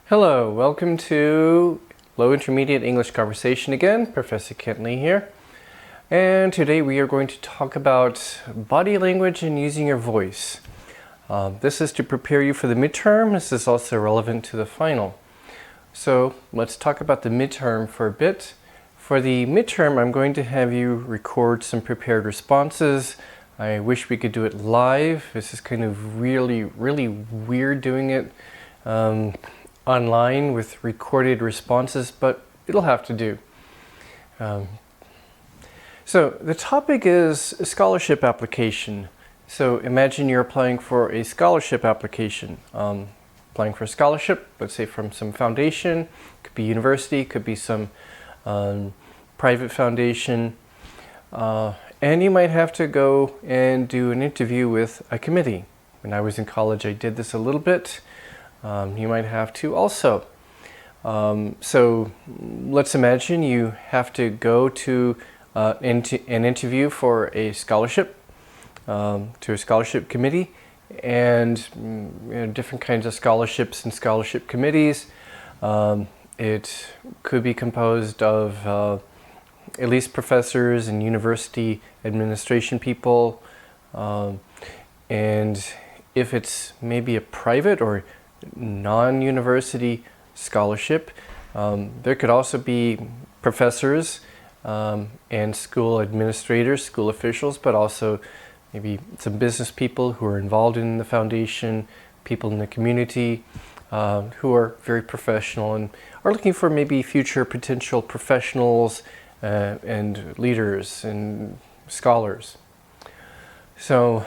Hello, welcome to Low Intermediate English Conversation again. Professor Kentley here. And today we are going to talk about body language and using your voice. This is to prepare you for the midterm. This is also relevant to the final. So let's talk about the midterm for a bit. For the midterm, I'm going to have you record some prepared responses. I wish we could do it live. This is kind of really weird doing it online with recorded responses, but it'll have to do. So the topic is scholarship application. So imagine you're applying for a scholarship application. Applying for a scholarship, let's say from some foundation, could be university, could be some private foundation, and you might have to go and do an interview with a committee. When I was in college, I did this a little bit. You might have to also. So let's imagine you have to go to an interview for a scholarship, to a scholarship committee, and different kinds of scholarships and scholarship committees. It could be composed of at least professors and university administration people, and if it's maybe a private or non-university scholarship, there could also be professors and school administrators, school officials, but also maybe some business people who are involved in the foundation, people in the community who are very professional and are looking for maybe future potential professionals and leaders and scholars. So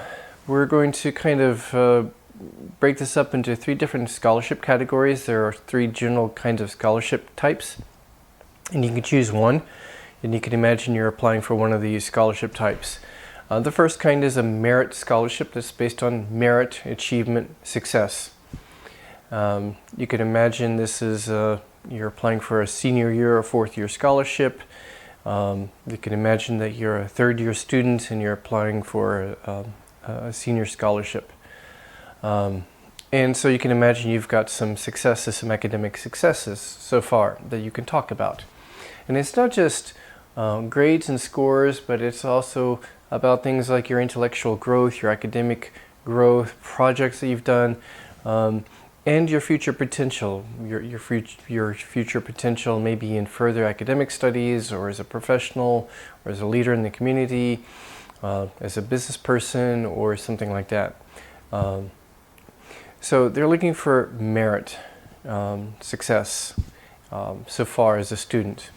we're going to kind of break this up into three different scholarship categories. There are three general kinds of scholarship types, and you can choose one, and you can imagine you're applying for one of these scholarship types. The first kind is a merit scholarship that's based on merit, achievement, success. You can imagine this is you're applying for a senior year or fourth year scholarship. You can imagine that you're a third year student and you're applying for a senior scholarship. And so you can imagine you've got some successes, some academic successes so far that you can talk about. And it's not just grades and scores, but it's also about things like your intellectual growth, your academic growth, projects that you've done, and your future potential. Your future potential maybe in further academic studies, or as a professional, or as a leader in the community, as a business person, or something like that. So they're looking for merit, success, so far as a student.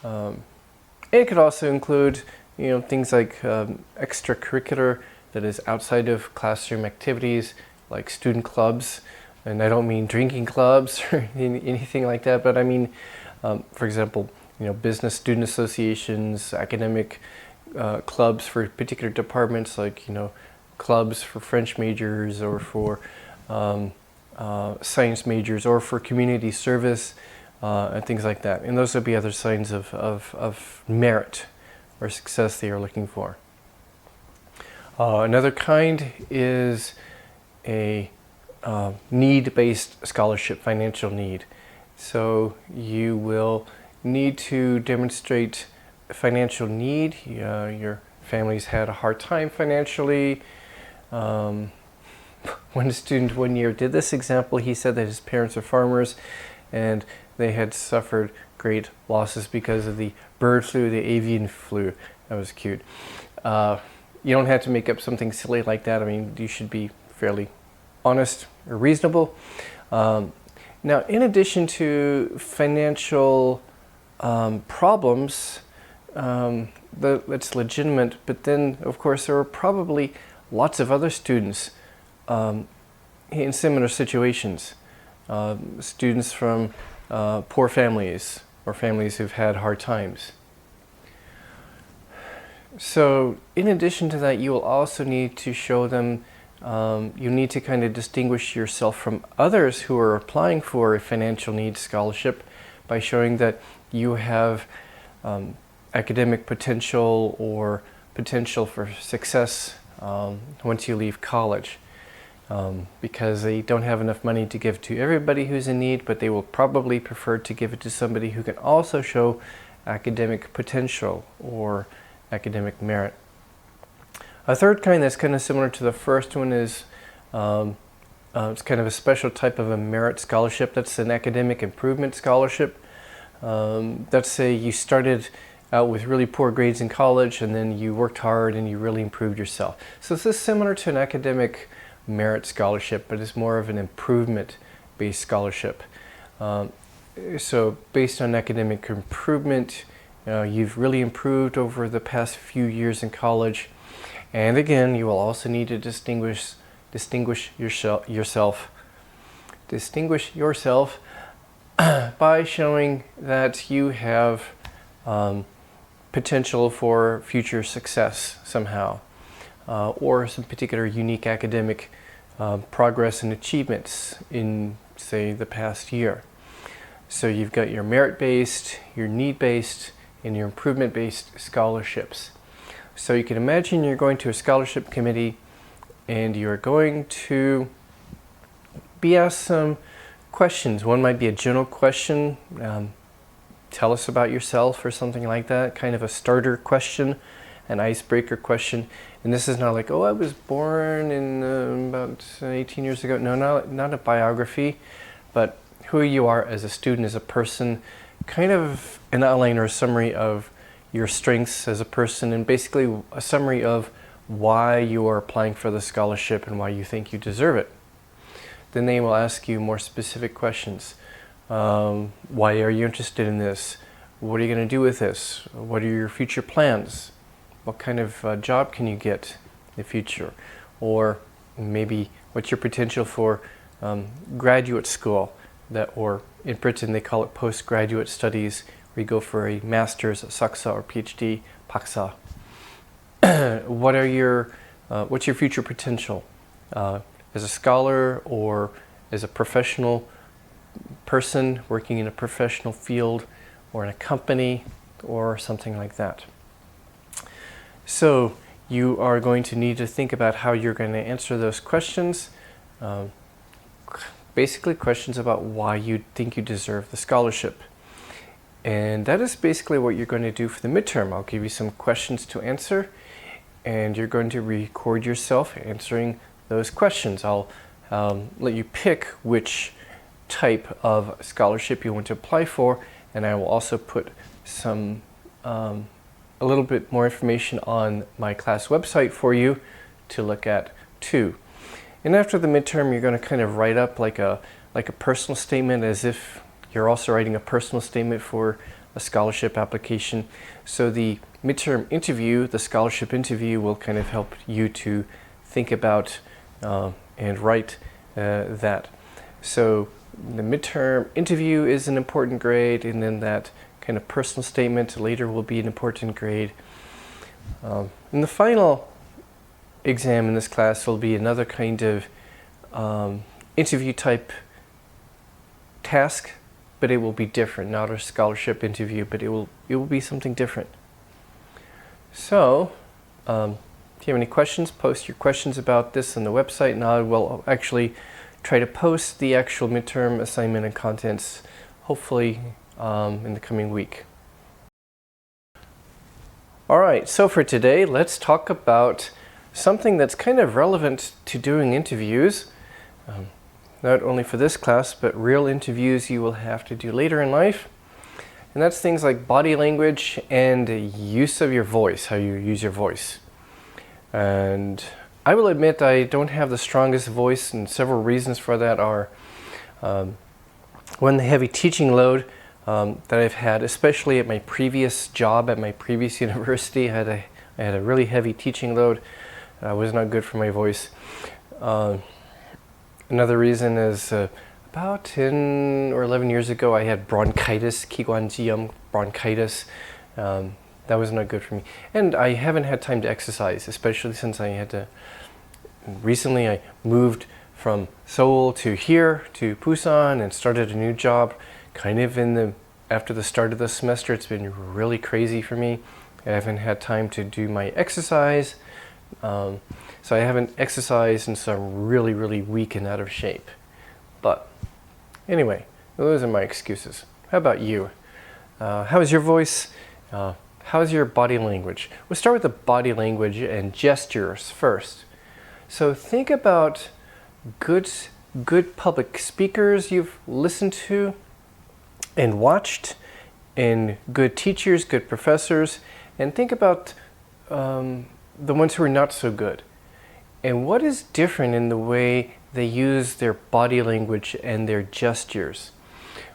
It could also include, things like extracurricular, that is outside of classroom activities, like student clubs. And I don't mean drinking clubs or anything like that, but I mean, for example, business student associations, academic clubs for particular departments, like, clubs for French majors, or for science majors, or for community service, and things like that. And those would be other signs of merit or success they are looking for. Another kind is a need-based scholarship, financial need. So you will need to demonstrate financial need. Your family's had a hard time financially. One student one year did this example. He said that his parents are farmers and they had suffered great losses because of the bird flu, the avian flu. That was cute. You don't have to make up something silly like that. I mean, you should be fairly honest or reasonable. Now, in addition to financial problems, that's legitimate, but then, of course, there are probably lots of other students in similar situations. Students from poor families, or families who've had hard times. So in addition to that, you will also need to show them, you need to kind of distinguish yourself from others who are applying for a financial needs scholarship by showing that you have academic potential or potential for success once you leave college. because they don't have enough money to give to everybody who's in need, but they will probably prefer to give it to somebody who can also show academic potential or academic merit. A third kind that's kind of similar to the first one is it's kind of a special type of a merit scholarship. That's an academic improvement scholarship. Let's say you started out with really poor grades in college and then you worked hard and you really improved yourself. So this is similar to an academic merit scholarship, but it's more of an improvement-based scholarship. So based on academic improvement, you've really improved over the past few years in college. And again, you will also need to distinguish yourself by showing that you have potential for future success somehow, or some particular unique academic progress and achievements in, say, the past year. So you've got your merit-based, your need-based, and your improvement-based scholarships. So you can imagine you're going to a scholarship committee and you're going to be asked some questions. One might be a general question, tell us about yourself or something like that, kind of a starter question, an icebreaker question. And this is not like, oh, I was born in about 18 years ago. No, not a biography, but who you are as a student, as a person, kind of an outline or a summary of your strengths as a person, and basically a summary of why you are applying for the scholarship and why you think you deserve it. Then they will ask you more specific questions. Why are you interested in this? What are you going to do with this? What are your future plans? What kind of job can you get in the future? Or maybe what's your potential for graduate school, or in Britain they call it postgraduate studies, where you go for a master's, a saksa, or PhD, paksa. What's your future potential as a scholar or as a professional person working in a professional field or in a company or something like that. So you are going to need to think about how you're going to answer those questions. Basically questions about why you think you deserve the scholarship. And that is basically what you're going to do for the midterm. I'll give you some questions to answer, and you're going to record yourself answering those questions. I'll let you pick which type of scholarship you want to apply for, and I will also put some a little bit more information on my class website for you to look at too. And after the midterm, you're going to kind of write up like a personal statement, as if you're also writing a personal statement for a scholarship application. So the midterm interview, the scholarship interview, will kind of help you to think about and write that. So the midterm interview is an important grade, and then that kind of personal statement later will be an important grade. And the final exam in this class will be another kind of interview type task, but it will be different, not a scholarship interview, but it will be something different. So, if you have any questions, post your questions about this on the website, and I will actually try to post the actual midterm assignment and contents, hopefully in the coming week. Alright, so for today, let's talk about something that's kind of relevant to doing interviews. Not only for this class, but real interviews you will have to do later in life. And that's things like body language and use of your voice, how you use your voice. And I will admit I don't have the strongest voice, and several reasons for that are one, the heavy teaching load that I've had, especially at my previous job, at my previous university. I had a really heavy teaching load. It was not good for my voice. Another reason is about 10 or 11 years ago I had bronchitis, 기관지염 bronchitis. That was not good for me. And I haven't had time to exercise, especially since recently I moved from Seoul to here, to Busan, and started a new job kind of after the start of the semester. It's been really crazy for me. I haven't had time to do my exercise. So I haven't exercised, and so I'm really, really weak and out of shape. But anyway, those are my excuses. How about you? How's your voice? How's your body language? We'll start with the body language and gestures first. So think about good public speakers you've listened to and watched, and good teachers, good professors, and think about the ones who are not so good. And what is different in the way they use their body language and their gestures?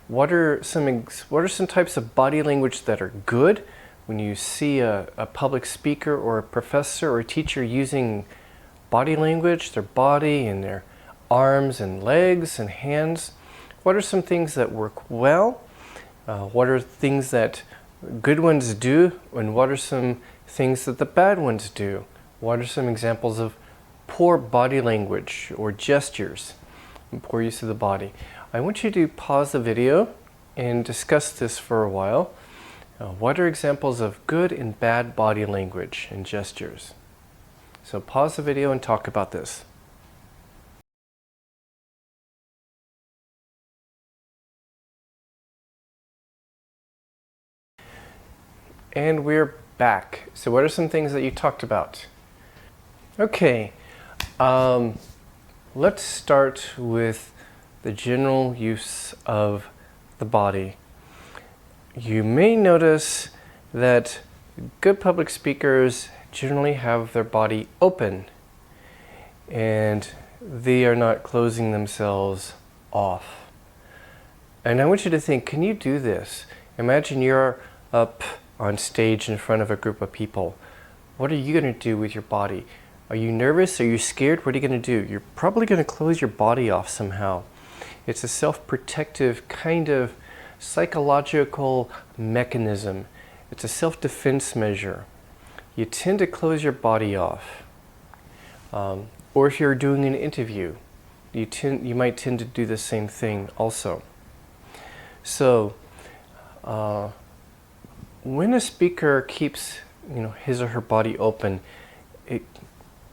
What are some types of body language that are good when you see a public speaker or a professor or a teacher using body language, their body and their arms and legs and hands? What are some things that work well? What are things that good ones do, and what are some things that the bad ones do? What are some examples of poor body language or gestures and poor use of the body? I want you to pause the video and discuss this for a while. What are examples of good and bad body language and gestures? So pause the video and talk about this. And we're back. So what are some things that you talked about? Okay, let's start with the general use of the body. You may notice that good public speakers generally have their body open, and they are not closing themselves off. And I want you to think, can you do this? Imagine you're up on stage in front of a group of people. What are you going to do with your body? Are you nervous? Are you scared? What are you going to do? You're probably going to close your body off somehow. It's a self-protective kind of psychological mechanism. It's a self-defense measure. You tend to close your body off. Or if you're doing an interview, you might tend to do the same thing also. So, when a speaker keeps, his or her body open,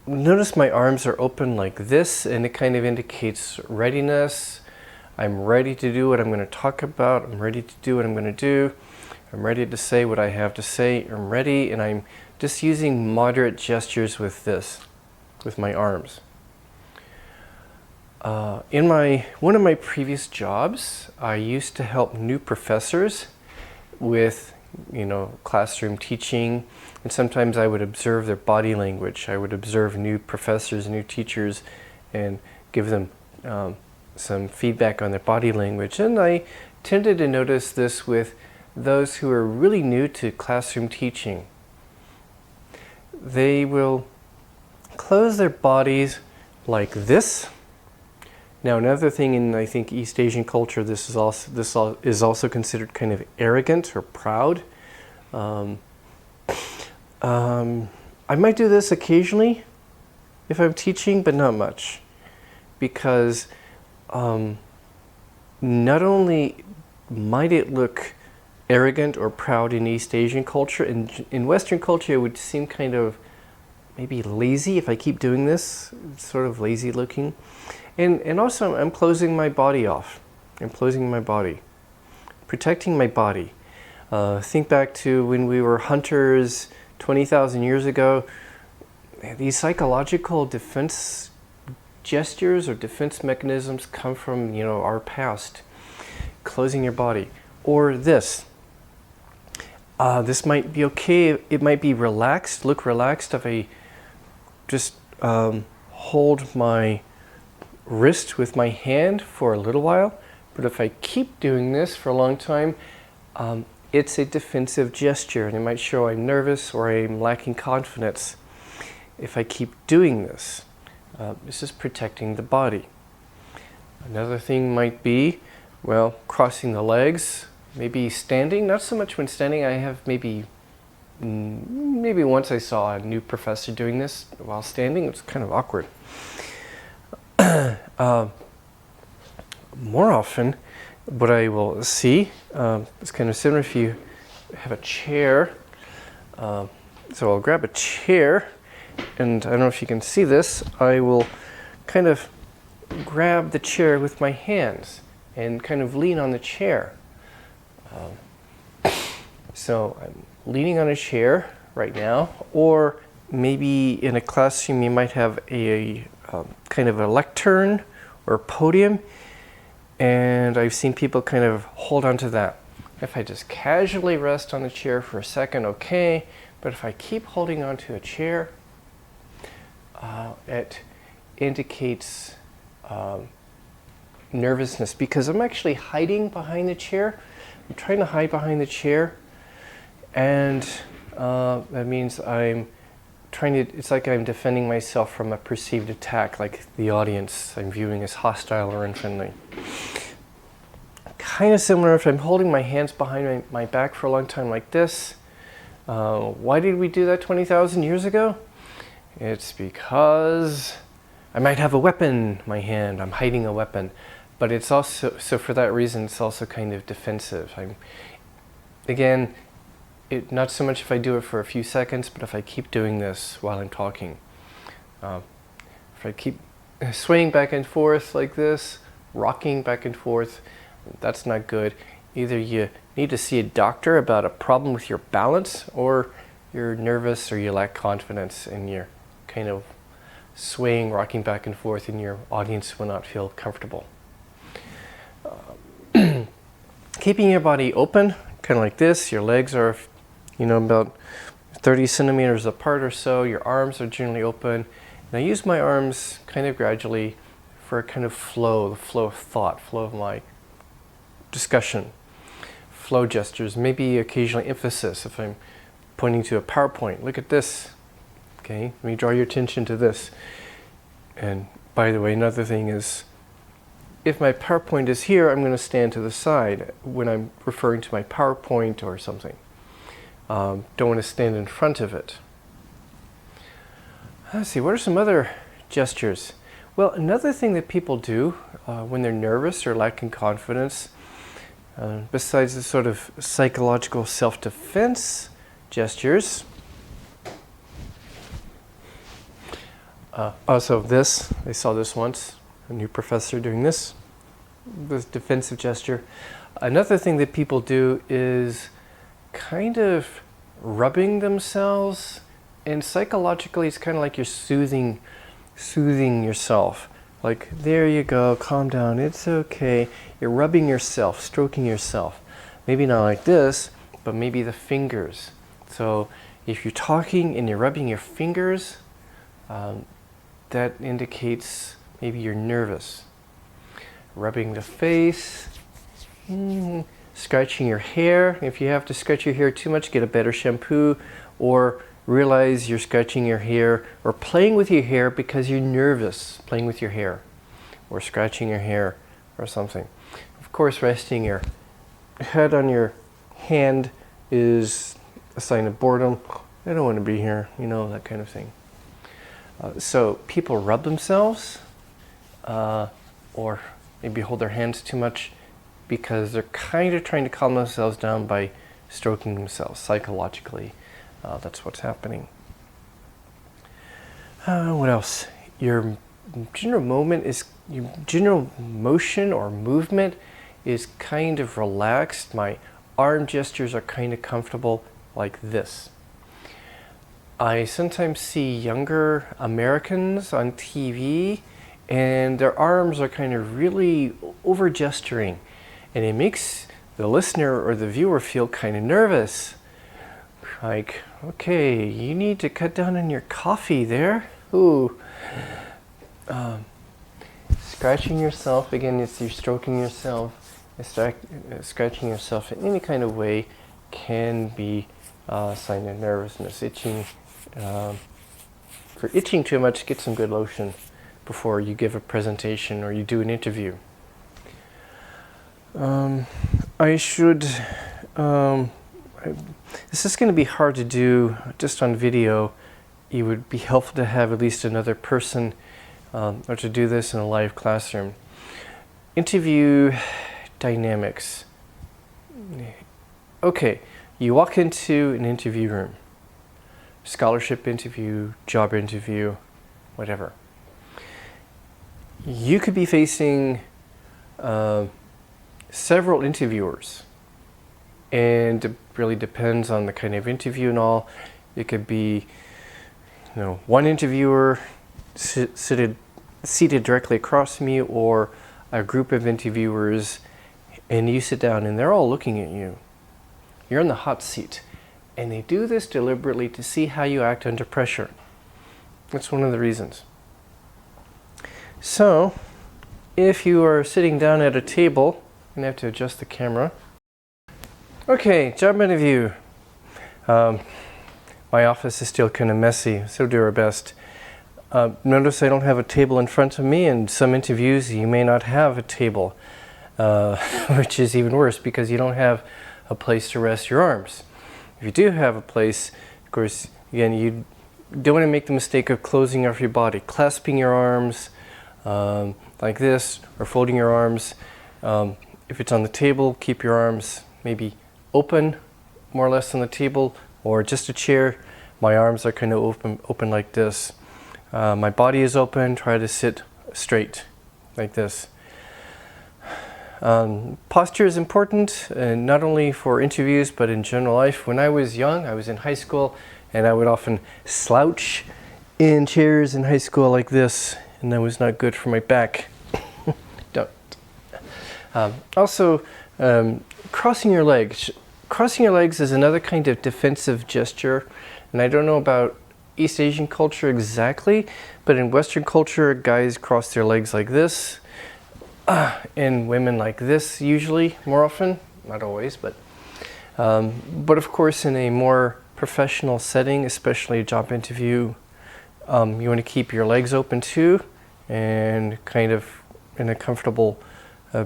notice my arms are open like this, and it kind of indicates readiness. I'm ready to do what I'm going to talk about. I'm ready to do what I'm going to do. I'm ready to say what I have to say. I'm ready, and I'm just using moderate gestures with my arms. In one of my previous jobs, I used to help new professors with classroom teaching, and sometimes I would observe their body language. I would observe new professors, new teachers, and give them some feedback on their body language. And I tended to notice this with those who are really new to classroom teaching. They will close their bodies like this. Now, another thing in, I think, East Asian culture, this is also considered kind of arrogant or proud. I might do this occasionally if I'm teaching, but not much, because not only might it look arrogant or proud in East Asian culture, in Western culture it would seem kind of maybe lazy if I keep doing this, sort of lazy looking. And also I'm closing my body off. I'm closing my body, protecting my body. Think back to when we were hunters 20,000 years ago. These psychological defense gestures or defense mechanisms come from, our past. Closing your body. Or this. This might be okay. It might be relaxed, look relaxed if I just hold my wrist with my hand for a little while. But if I keep doing this for a long time, it's a defensive gesture, and it might show I'm nervous or I'm lacking confidence. If I keep doing this, this is protecting the body. Another thing might be, crossing the legs, maybe standing. Not so much when standing. I have maybe once I saw a new professor doing this while standing. It's kind of awkward. More often, what I will see, it's kind of similar if you have a chair. So I'll grab a chair and I don't know if you can see this, I will kind of grab the chair with my hands and kind of lean on the chair. So I'm leaning on a chair right now, or maybe in a classroom you might have a kind of a lectern or a podium, and I've seen people kind of hold on to that. If I just casually rest on the chair for a second, okay, but if I keep holding on to a chair, it indicates nervousness, because I'm actually hiding behind the chair. I'm trying to hide behind the chair, and that means I'm trying to, it's like I'm defending myself from a perceived attack, like the audience I'm viewing as hostile or unfriendly. Kind of similar if I'm holding my hands behind my back for a long time like this. Why did we do that 20,000 years ago? It's because I might have a weapon in my hand. I'm hiding a weapon. But it's also, so for that reason, it's also kind of defensive. Again, not so much if I do it for a few seconds, but if I keep doing this while I'm talking. If I keep swaying back and forth like this, rocking back and forth, that's not good. Either you need to see a doctor about a problem with your balance, or you're nervous or you lack confidence and you're kind of swaying, rocking back and forth, and your audience will not feel comfortable. Keeping your body open, kind of like this. Your legs are, about 30 centimeters apart or so. Your arms are generally open. And I use my arms kind of gradually for a kind of flow, the flow of thought, flow of my discussion, flow gestures, maybe occasionally emphasis. If I'm pointing to a PowerPoint, look at this. Okay, let me draw your attention to this. And by the way, another thing is, if my PowerPoint is here, I'm going to stand to the side when I'm referring to my PowerPoint or something. Don't want to stand in front of it. Let's see, what are some other gestures? Well, another thing that people do when they're nervous or lacking confidence, besides the sort of psychological self-defense gestures, also this, I saw this once, a new professor doing this defensive gesture. Another thing that people do is kind of rubbing themselves, and psychologically it's kind of like you're soothing yourself. Like, there you go, calm down, it's okay. You're rubbing yourself, stroking yourself. Maybe not like this, but maybe the fingers. So if you're talking and you're rubbing your fingers, that indicates maybe you're nervous. Rubbing the face, scratching your hair. If you have to scratch your hair too much, get a better shampoo, or realize you're scratching your hair or playing with your hair because you're nervous, playing with your hair or scratching your hair or something. Of course, resting your head on your hand is a sign of boredom. I don't want to be here, that kind of thing. So people rub themselves or maybe hold their hands too much because they're kind of trying to calm themselves down by stroking themselves psychologically. That's what's happening. What else? Your general motion or movement is kind of relaxed. My arm gestures are kind of comfortable, like this. I sometimes see younger Americans on TV, and their arms are kind of really over gesturing, and it makes the listener or the viewer feel kind of nervous. Like, okay, you need to cut down on your coffee there. Ooh. Scratching yourself, again, it's you're stroking yourself. Scratching yourself in any kind of way can be a sign of nervousness. Itching. For itching too much, get some good lotion before you give a presentation or you do an interview. This is going to be hard to do just on video. It would be helpful to have at least another person or to do this in a live classroom. Interview dynamics. Okay, you walk into an interview room. scholarship interview, job interview, whatever. You could be facing several interviewers, and it really depends on the kind of interview and all. It could be, one interviewer seated directly across from you, or a group of interviewers, and you sit down and they're all looking at you. You're in the hot seat, and they do this deliberately to see how you act under pressure. That's one of the reasons. So, if you are sitting down at a table, I'm going to have to adjust the camera. Okay, job interview. My office is still kind of messy, so we'll do our best. Notice I don't have a table in front of me, and some interviews you may not have a table, which is even worse because you don't have a place to rest your arms. If you do have a place, of course, again, you don't want to make the mistake of closing off your body, clasping your arms like this, or folding your arms. If it's on the table, keep your arms maybe open, more or less on the table, or just a chair. My arms are kind of open like this. My body is open. Try to sit straight like this. Posture is important, not only for interviews, but in general life. When I was young, I was in high school, and I would often slouch in chairs in high school like this, and that was not good for my back. Don't. Also, crossing your legs. Crossing your legs is another kind of defensive gesture, and I don't know about East Asian culture exactly, but in Western culture, guys cross their legs like this, and women like this usually, more often, not always, but of course in a more professional setting, especially a job interview, you want to keep your legs open too, and kind of in a comfortable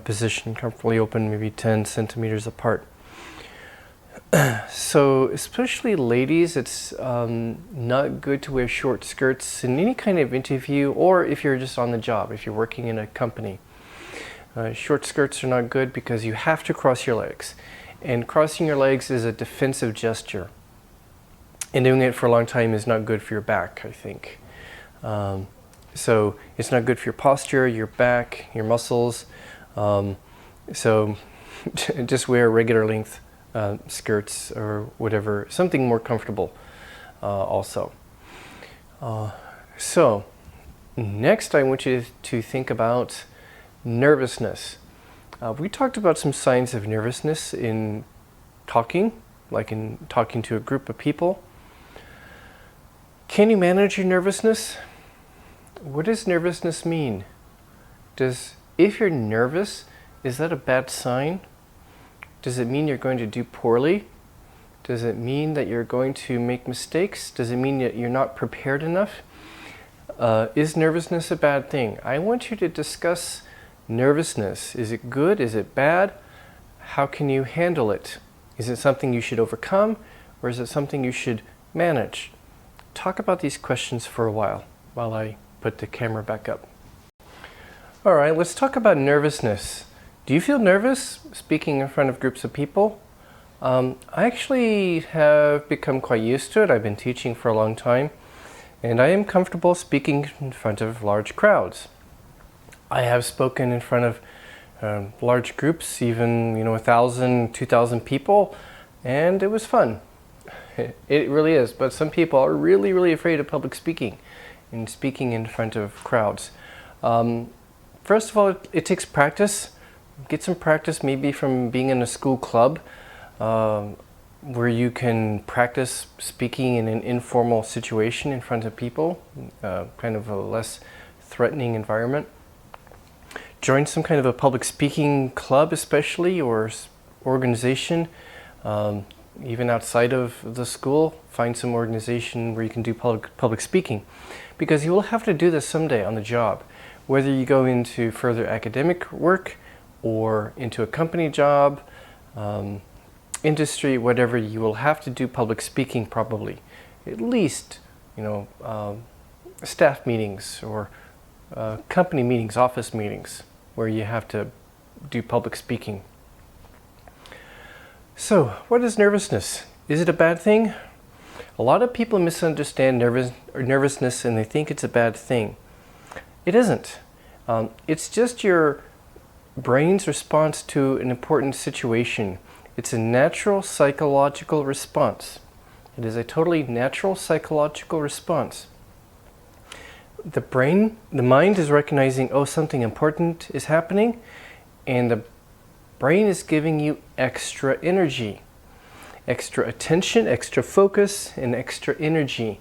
position, comfortably open, maybe 10 centimeters apart. So especially ladies, it's not good to wear short skirts in any kind of interview, or if you're just on the job, if you're working in a company. Short skirts are not good because you have to cross your legs, and crossing your legs is a defensive gesture, and doing it for a long time is not good for your back, I think. So it's not good for your posture, your back, your muscles. So just wear regular length skirts or whatever, something more comfortable also. So next I want you to think about nervousness. We talked about some signs of nervousness in talking, like in talking to a group of people. Can you manage your nervousness? What does nervousness mean? If you're nervous, is that a bad sign? Does it mean you're going to do poorly? Does it mean that you're going to make mistakes? Does it mean that you're not prepared enough? Is nervousness a bad thing? I want you to discuss nervousness. Is it good? Is it bad? How can you handle it? Is it something you should overcome, or is it something you should manage? Talk about these questions for a while I put the camera back up. All right, let's talk about nervousness. Do you feel nervous speaking in front of groups of people? I actually have become quite used to it. I've been teaching for a long time, and I am comfortable speaking in front of large crowds. I have spoken in front of large groups, even 1,000, 2,000 people, and it was fun. It really is, but some people are really, really afraid of public speaking and speaking in front of crowds. First of all, it takes practice. Get some practice maybe from being in a school club where you can practice speaking in an informal situation in front of people, kind of a less threatening environment. Join some kind of a public speaking club especially, or organization. Even outside of the school, find some organization where you can do public speaking, because you will have to do this someday on the job. Whether you go into further academic work or into a company job, industry, whatever, you will have to do public speaking probably. At least, staff meetings or company meetings, office meetings, where you have to do public speaking. So, what is nervousness? Is it a bad thing? A lot of people misunderstand nervousness and they think it's a bad thing. It isn't. It's just your brain's response to an important situation. It's a natural psychological response. It is a totally natural psychological response. The mind is recognizing, oh, something important is happening, and the brain is giving you extra energy, extra attention, extra focus, and extra energy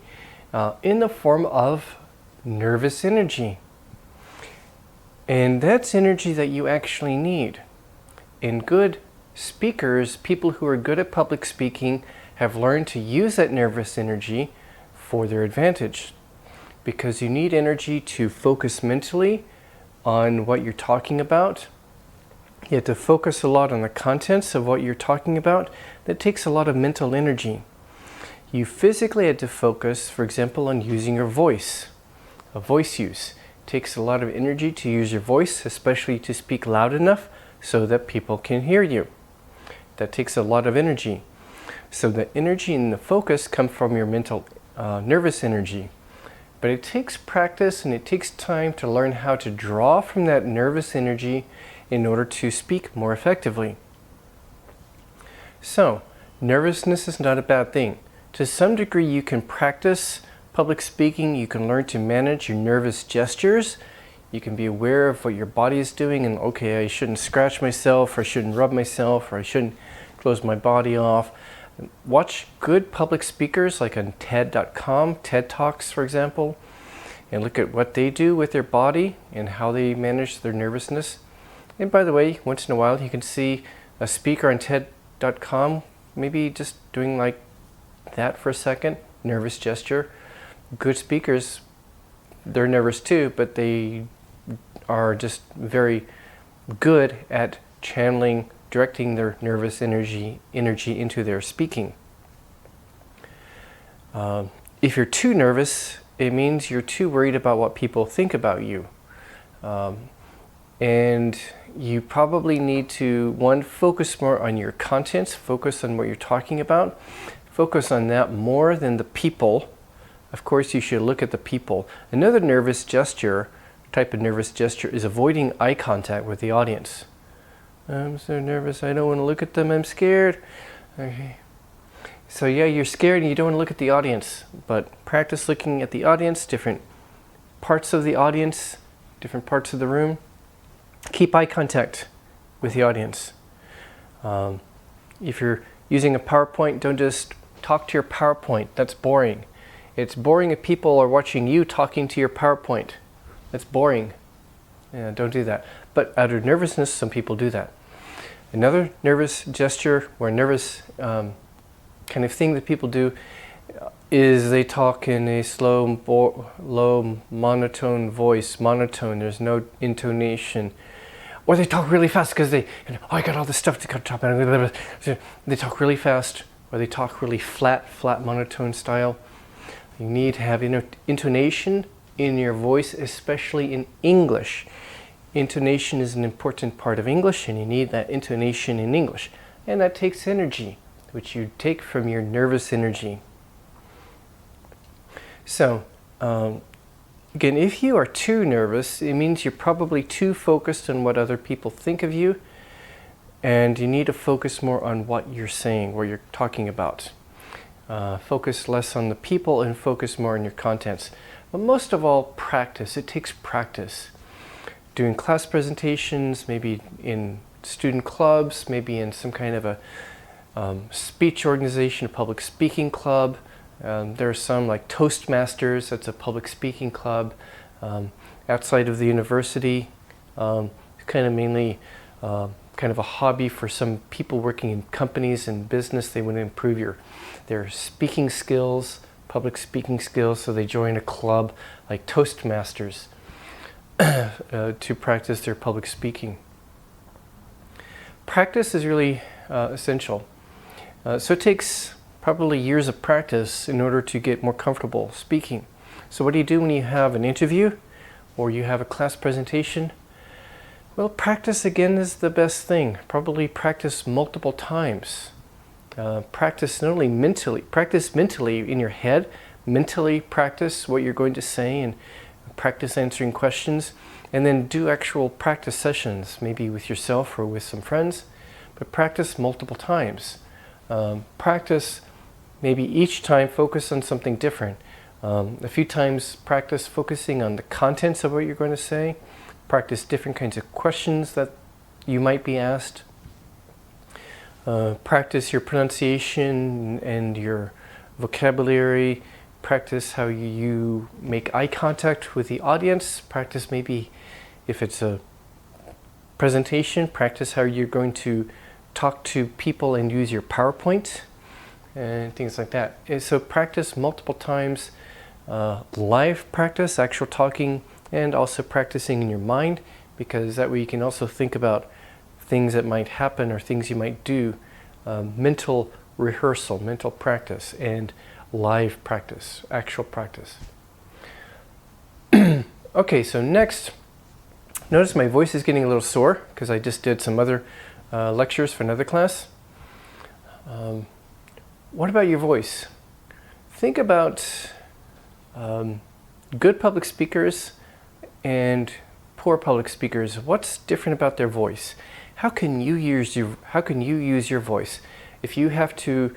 in the form of nervous energy. And that's energy that you actually need. And good speakers, people who are good at public speaking, have learned to use that nervous energy for their advantage. Because you need energy to focus mentally on what you're talking about. You have to focus a lot on the contents of what you're talking about. That takes a lot of mental energy. You physically had to focus, for example, on using your voice. A voice use. It takes a lot of energy to use your voice, especially to speak loud enough so that people can hear you. That takes a lot of energy. So the energy and the focus come from your mental nervous energy. But it takes practice and it takes time to learn how to draw from that nervous energy in order to speak more effectively. So, nervousness is not a bad thing. To some degree, you can practice public speaking. You can learn to manage your nervous gestures. You can be aware of what your body is doing and, okay, I shouldn't scratch myself, or I shouldn't rub myself, or I shouldn't close my body off. Watch good public speakers like on TED.com, TED Talks, for example, and look at what they do with their body and how they manage their nervousness. And by the way, once in a while you can see a speaker on TED.com maybe just doing like that for a second, nervous gesture. Good speakers, they're nervous too, but they are just very good at channeling, directing their nervous energy into their speaking. If you're too nervous, it means you're too worried about what people think about you. And you probably need to, one, focus more on your contents, focus on what you're talking about, focus on that more than the people. Of course, you should look at the people. Another nervous gesture, type of nervous gesture, is avoiding eye contact with the audience. I'm so nervous, I don't want to look at them, I'm scared. Okay. So yeah, you're scared and you don't want to look at the audience, but practice looking at the audience, different parts of the audience, different parts of the room. Keep eye contact with the audience. If you're using a PowerPoint, don't just talk to your PowerPoint. That's boring. It's boring if people are watching you talking to your PowerPoint. That's boring. Yeah, don't do that. But out of nervousness, some people do that. Another nervous gesture or nervous kind of thing that people do is they talk in a slow, low, monotone voice. Monotone, there's no intonation. Or they talk really fast because they, I got all this stuff to talk about. They talk really fast, or they talk really flat monotone style. You need to have intonation in your voice, especially in English. Intonation is an important part of English, and you need that intonation in English. And that takes energy, which you take from your nervous energy. So, again, if you are too nervous, it means you're probably too focused on what other people think of you, and you need to focus more on what you're saying, what you're talking about. Focus less on the people and focus more on your contents. But most of all, practice. It takes practice. Doing class presentations, maybe in student clubs, maybe in some kind of a speech organization, a public speaking club. There are some like Toastmasters, that's a public speaking club. Outside of the university, kind of mainly kind of a hobby for some people working in companies and business. They want to improve their speaking skills, public speaking skills, so they join a club like Toastmasters to practice their public speaking. Practice is really essential. So it takes probably years of practice in order to get more comfortable speaking. So what do you do when you have an interview or you have a class presentation? Well, practice again is the best thing. Probably practice multiple times. Practice not only mentally, practice mentally in your head, mentally practice what you're going to say and practice answering questions, and then do actual practice sessions, maybe with yourself or with some friends, but practice multiple times. Practice maybe each time focus on something different. A few times practice focusing on the contents of what you're going to say, practice different kinds of questions that you might be asked. Practice your pronunciation and your vocabulary. Practice how you make eye contact with the audience. Practice maybe if it's a presentation, practice how you're going to talk to people and use your PowerPoint and things like that. And so practice multiple times, live practice, actual talking, and also practicing in your mind, because that way you can also think about things that might happen or things you might do. Mental rehearsal, mental practice, and live practice, actual practice. Okay, so next, notice my voice is getting a little sore because I just did some other lectures for another class. What about your voice? Think about good public speakers and poor public speakers. What's different about their voice? How can you use your voice? If you have to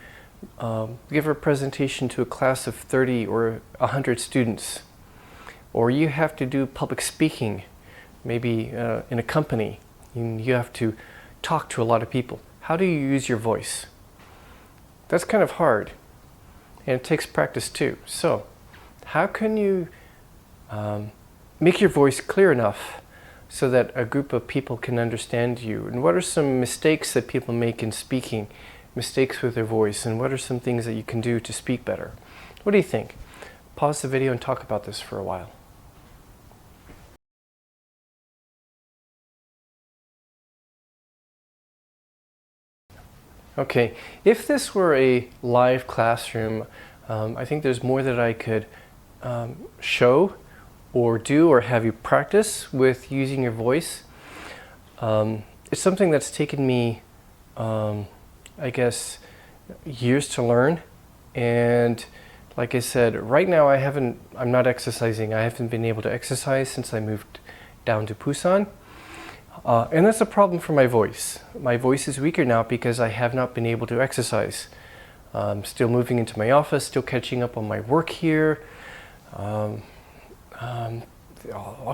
give a presentation to a class of 30 or 100 students, or you have to do public speaking, maybe in a company, you have to talk to a lot of people. How do you use your voice? That's kind of hard, and it takes practice too. So, how can you make your voice clear enough so that a group of people can understand you? And what are some mistakes that people make in speaking, mistakes with their voice, and what are some things that you can do to speak better? What do you think? Pause the video and talk about this for a while. Okay, if this were a live classroom, I think there's more that I could show or do or have you practice with using your voice. It's something that's taken me, I guess, years to learn. And like I said, right now I'm not exercising. I haven't been able to exercise since I moved down to Busan. And that's a problem for my voice. My voice is weaker now because I have not been able to exercise. I'm still moving into my office, still catching up on my work here. All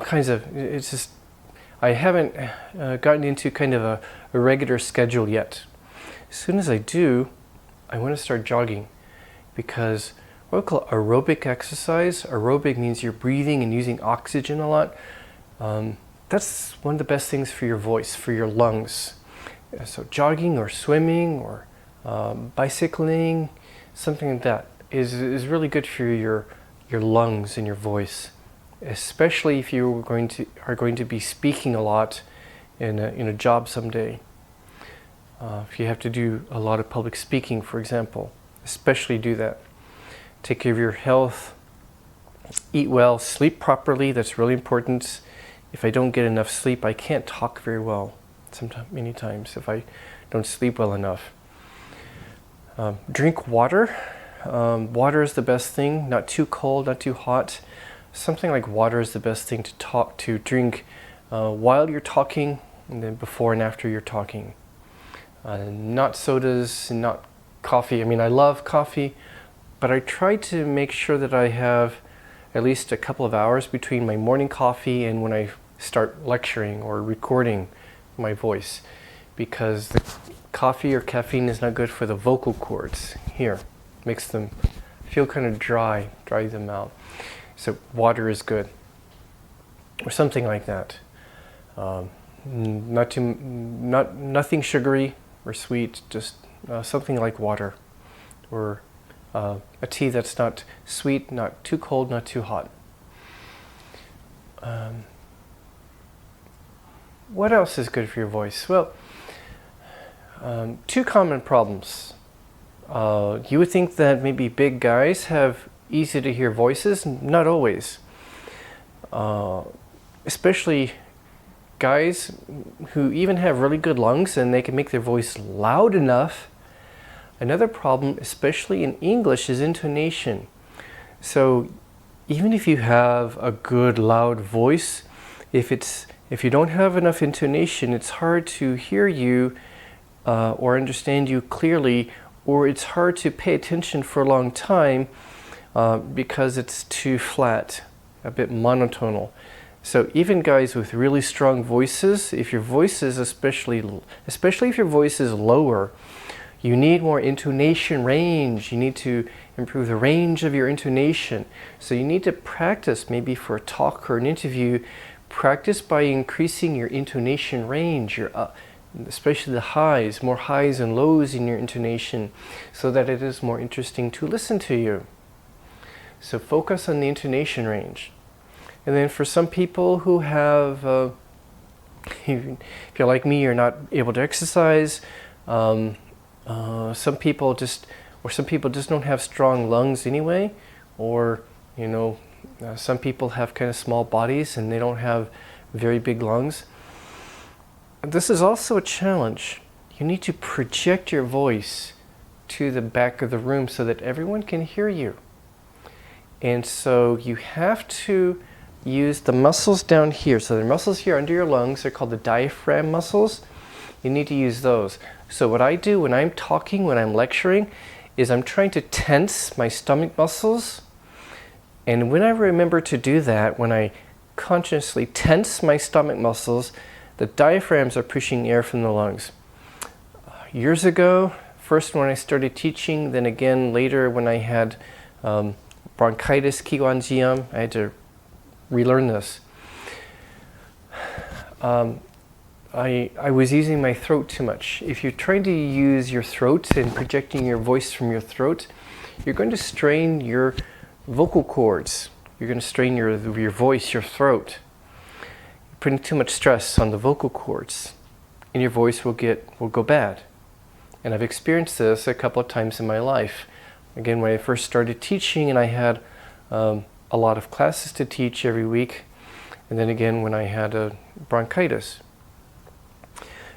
kinds of, it's just, I haven't gotten into kind of a regular schedule yet. As soon as I do, I want to start jogging, because what we call aerobic exercise, aerobic means you're breathing and using oxygen a lot. That's one of the best things for your voice, for your lungs. So jogging or swimming or bicycling, something like that is really good for your lungs and your voice, especially if you are going to be speaking a lot in a job someday. If you have to do a lot of public speaking, for example, especially do that. Take care of your health, eat well, sleep properly. That's really important. If I don't get enough sleep, I can't talk very well. Many times, if I don't sleep well enough. Drink water. Water is the best thing. Not too cold, not too hot. Something like water is the best thing to drink while you're talking, and then before and after you're talking. Not sodas, not coffee. I mean, I love coffee, but I try to make sure that I have at least a couple of hours between my morning coffee and when I start lecturing or recording my voice, because the coffee or caffeine is not good for the vocal cords here. Makes them feel kind of dry them out. So water is good, or something like that. Nothing sugary or sweet, just something like water, or a tea that's not sweet, not too cold, not too hot. What else is good for your voice? Well, two common problems. You would think that maybe big guys have easy to hear voices. Not always. Especially guys who even have really good lungs and they can make their voice loud enough, Another problem, especially in English, is intonation. So even if you have a good loud voice, if you don't have enough intonation, it's hard to hear you or understand you clearly, or it's hard to pay attention for a long time because it's too flat, a bit monotonal. So even guys with really strong voices, if your voice is especially if your voice is lower, you need more intonation range. You need to improve the range of your intonation. So you need to practice, maybe for a talk or an interview, practice by increasing your intonation range, especially the highs, more highs and lows in your intonation, so that it is more interesting to listen to you. So focus on the intonation range. And then for some people who have, if you're like me, you're not able to exercise, some people just don't have strong lungs anyway, or some people have kind of small bodies and they don't have very big lungs. This is also a challenge. You need to project your voice to the back of the room so that everyone can hear you. And so you have to use the muscles down here. So the muscles here under your lungs are called the diaphragm muscles. You need to use those. So what I do when I'm talking, when I'm lecturing, is I'm trying to tense my stomach muscles. And when I remember to do that, when I consciously tense my stomach muscles, the diaphragms are pushing air from the lungs. Years ago, first when I started teaching, then again later when I had bronchitis, 기관지염, I had to relearn this. I was using my throat too much. If you're trying to use your throat and projecting your voice from your throat, you're going to strain your vocal cords. You're going to strain your voice, your throat. You're putting too much stress on the vocal cords, and your voice will go bad. And I've experienced this a couple of times in my life. Again, when I first started teaching, and I had a lot of classes to teach every week, and then again when I had a bronchitis.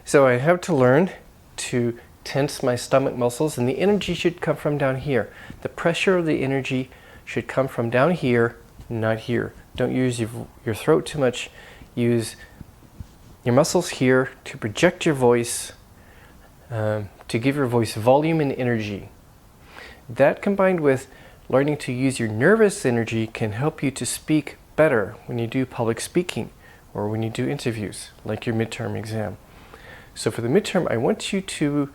So I have to learn to tense my stomach muscles, and the energy should come from down here. The pressure of the energy should come from down here, not here. Don't use your throat too much. Use your muscles here to project your voice, to give your voice volume and energy. That combined with learning to use your nervous energy can help you to speak better when you do public speaking or when you do interviews, like your midterm exam. So for the midterm, I want you to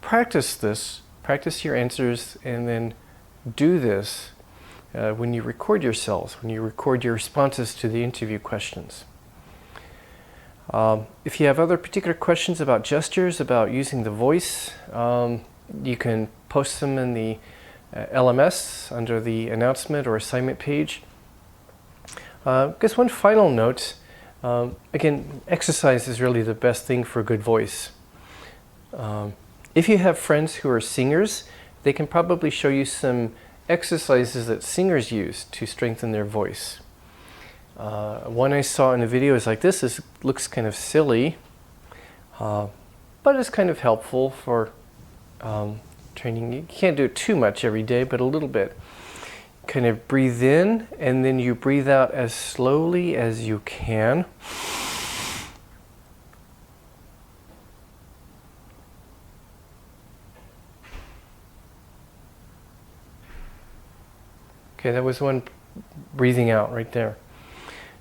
practice this, practice your answers, and then do this when you record yourselves, when you record your responses to the interview questions. If you have other particular questions about gestures, about using the voice, you can post them in the LMS under the announcement or assignment page. Just one final note. Again, exercise is really the best thing for a good voice. If you have friends who are singers, they can probably show you some exercises that singers use to strengthen their voice. One I saw in a video is like this. This looks kind of silly, but it's kind of helpful for training. You can't do it too much every day, but a little bit. Kind of breathe in, and then you breathe out as slowly as you can. Okay, that was one breathing out right there.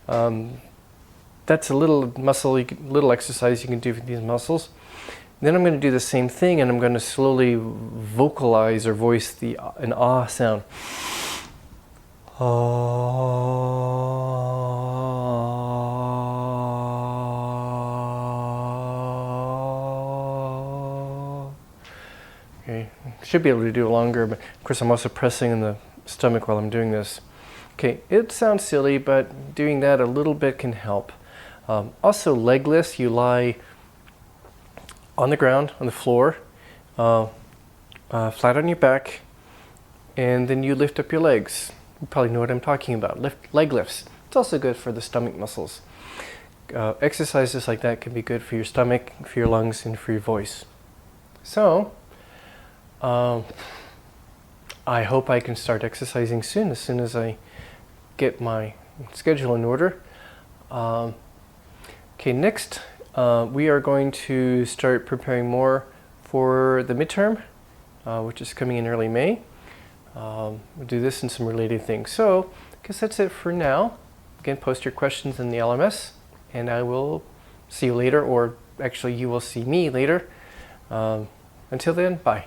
That's a little little exercise you can do for these muscles. Then I'm going to do the same thing, and I'm going to slowly vocalize or voice an ah sound. Okay, should be able to do it longer, but of course I'm also pressing in the stomach while I'm doing this. Okay, it sounds silly, but doing that a little bit can help. Also legless, you lie on the ground, on the floor, flat on your back, and then you lift up your legs. You probably know what I'm talking about, leg lifts. It's also good for the stomach muscles. Exercises like that can be good for your stomach, for your lungs, and for your voice. So, I hope I can start exercising soon, as soon as I get my schedule in order. Okay, next we are going to start preparing more for the midterm, which is coming in early May. We'll do this and some related things. So I guess that's it for now. Again, post your questions in the LMS, and I will see you later, or actually you will see me later. Until then, bye.